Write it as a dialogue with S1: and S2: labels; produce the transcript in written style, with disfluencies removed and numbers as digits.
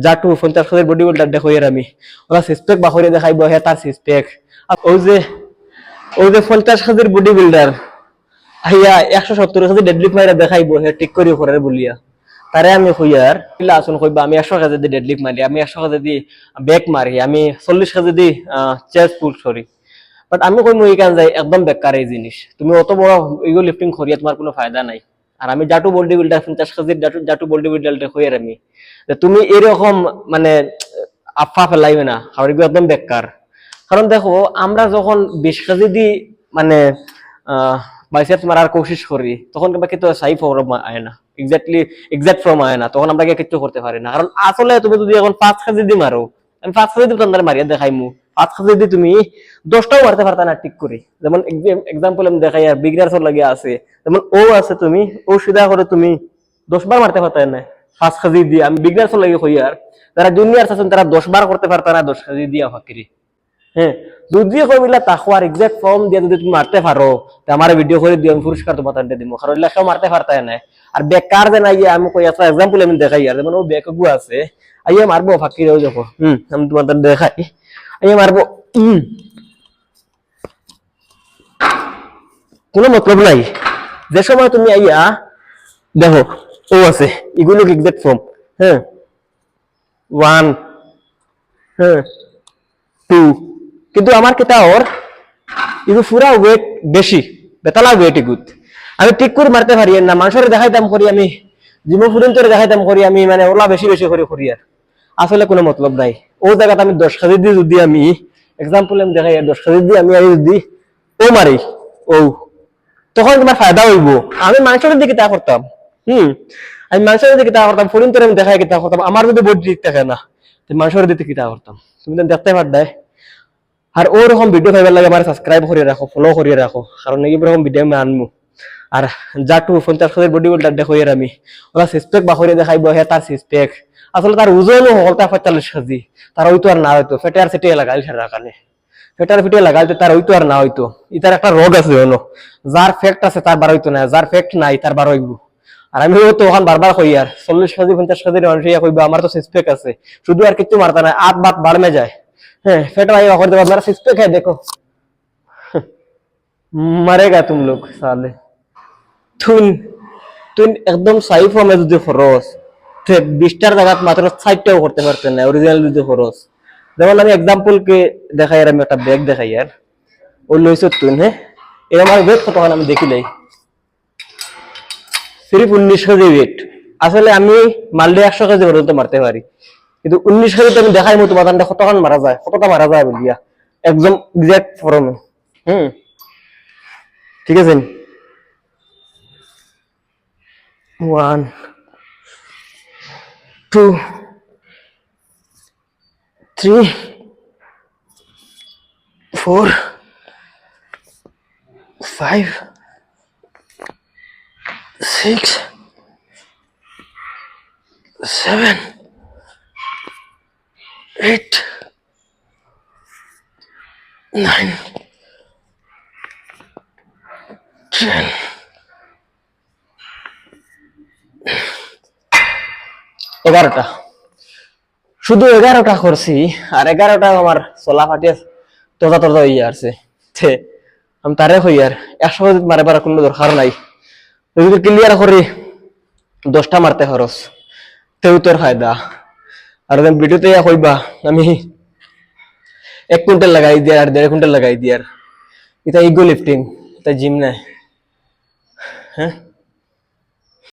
S1: জাটু 50 কেজির body builder দেখো এর আমি ওরা সিস্পেক বাহরে দেখাইবো হে তার সিস্পেক ওই যে 50 কেজির বডি বিল্ডার আইয়া 170 কেজি ডেডলিফট মাইরা দেখাইবো হে ঠিক করি করে বলিয়া তারে আমি কইয়ার ইলা আসুন কইবা আমি 100 কেজি দি ডেডলিফট মারি আমি 100 কেজি দি ব্যাক মারি আমি 40 কেজি দি চেস্ট পুল করি বাট আমি কই মই কান যাই একদম বেকার এই জিনিস তুমি অত বড় ইগো লিফটিং করিয়া তোমার কোনো ফায়দা নাই আর আমি জাটু বডি বিল্ডার 50 কেজির জাটু বডি বিল্ডার কইয়ার আমি তুমি এরকম মানে আফা ফেলাইবে না আর এগুলো একদম বেকার কারণ দেখো আমরা যখন 20 কেজি দি মানে বাইসেপস মারার কোশিশ করি তখন কিংবা কিন্তু সাই ফর্ম আয় না এক্সাক্ট ফর্ম আয় না তখন আমরা কিছু করতে পারি না কারণ আসলে তুমি যদি এখন 5 কেজি দি মারো আমি 5 কেজি দি তোমাদের মারিয়া দেখাইমু 5 কেজি দি তুমি 10টাও মারতে পারতা না ঠিক করে যেমন এক্সাম্পল আমি দেখাই আর বিগিনার্স লাগিয়ে আছে যেমন ও আছে তুমি ও সিধা করে তুমি 10 বার মারতে পারতা না 5 কেজি দি আমি বিগিনার্স লাগিয়ে কই আর যারা জুনিয়র্স আছেন তারা 10 বার করতে পারতা না 10 কেজি দিয়া ফাকিরি হ্যাঁ যদি কইলা তাকওয়ার এক্সাক্ট ফর্ম দিয়ে যদি তুমি মারতে পারো তে আমার ভিডিও করে দিও আমি পুরস্কার তোমাদের দিব কারণ লেখাও মারতে পারতা না আর বেকার যে নাই আমি কই একটা एग्जांपल আমি দেখাই আর যেমন ও বেকগু আছে আইয়া মারবো ফাকিরে ওই দেখো আমি তোমাদের দেখাই আইয়া মারবো কোনো মতলব নাই যে সময় তুমি আইয়া দেখো ও আছে এগুলো এক্সাক্ট ফর্ম হ্যাঁ 1 হ্যাঁ 2 কিন্তু আমার কেটা ওর ইগু পুরা ওয়েট বেশি বেতালা ওয়েট ইগুত আমি ঠিক করে মারতে পারি না মানুষের দেখাইতাম করি আমি জিমো ফুরিন্তরে দেখাইতাম করি আমি মানে ওলা বেশি বেশি করে করি আর আসলে কোনো মতলব নাই ও জায়গাতে আমি 10 কেজি দিয়ে যদি আমি एग्जांपल আমি দেখাই 10 কেজি দিয়ে আমি যদি ও মারি ও তখন তোমার ফায়দা হইব আমি মানুষের দিকে তা করতাম আমি মানুষের দিকে তা করতাম ফুরিন্তরে আমি দেখাই কিতা করতাম আমার যদি বডি ঠিক থাকে না তো মানুষের দিকে কিতা করতাম তুমি তো দেখতে পারদাই আর ওরকম ভিডিও পাইবার লাগে আমার সাবস্ক্রাইব করে রাখো ফলো করে রাখো কারণ এইরকম ভিডিও আমি আনমু আর জাটু 50 কেজির বডি বিল্ডার দেখো এর আমি ওরা সিস্পেক বাহরে দেখাইবো হে তার সিস্পেক আসলে তার ওজনও হলতা 45 কেজি তার হইতো আর না হইতো ফেটে আর সেটে লাগাইল সারা কানে ফেটার ফিটে লাগাইতে তার হইতো আর না হইতো ইতার একটা রোগ আছে হলো যার ফ্যাক্ট আছে তার বার হইতো না যার ফ্যাক্ট নাই তার বার হইব আর আমি তো ওখান বারবার কই আর 40 কেজি 50 কেজির মানুষ ইয়া কইবা আমার তো সিস্পেক আছে শুধু আর কিছু মারতা না আট বাত বাড়মে যায় হ্যাঁ फेट भाई कर दो मेरा सिक्स पैक है देखो मरेगा तुम लोग साले तुम तुम एकदम सही फॉर्म में যদি খরচ তে 20টার জায়গা মাত্র 60টাও করতে পারতেন না অরিজিনাল যদি খরচ যেমন আমি एग्जांपल কে দেখাই আর আমি একটা ব্যাগ দেখাই আর ওই লইছো তুই হ্যাঁ এর আমার ওয়েট কত আমি দেখি লাই সিরিফ 19 কেজি ওয়েট আসলে আমি মারলে 100 কেজি পর্যন্ত মারতে পারি কিন্তু 19 কেজি আমি দেখাই মতো বাদানটা কতক্ষণ মারা যায় কতটা মারা যায় বলিয়া একদম এক্সাক্ট ফর্মে ঠিক আছে 1 2 3 4 5 6 7 8 9 10 11টা শুধু 11টা করছি আর 11টা আমার চলা ফাটিয়ে তোজা তোজা হইয়া আছে আমি তারে হই আর 100 কেজি মারবার কোনো দরকার নাই যদি ক্লিয়ার করি 10টা মারতে খরচ তেও তোর ফায়দা আর ভিডিওতে কইবা আমি 1 কুইন্টাল লাগাই দিয়ে আর 1.5 কুইন্টাল লাগাই দিয়ে আর এটা ইগো লিফটিং এটা জিম না হ্যাঁ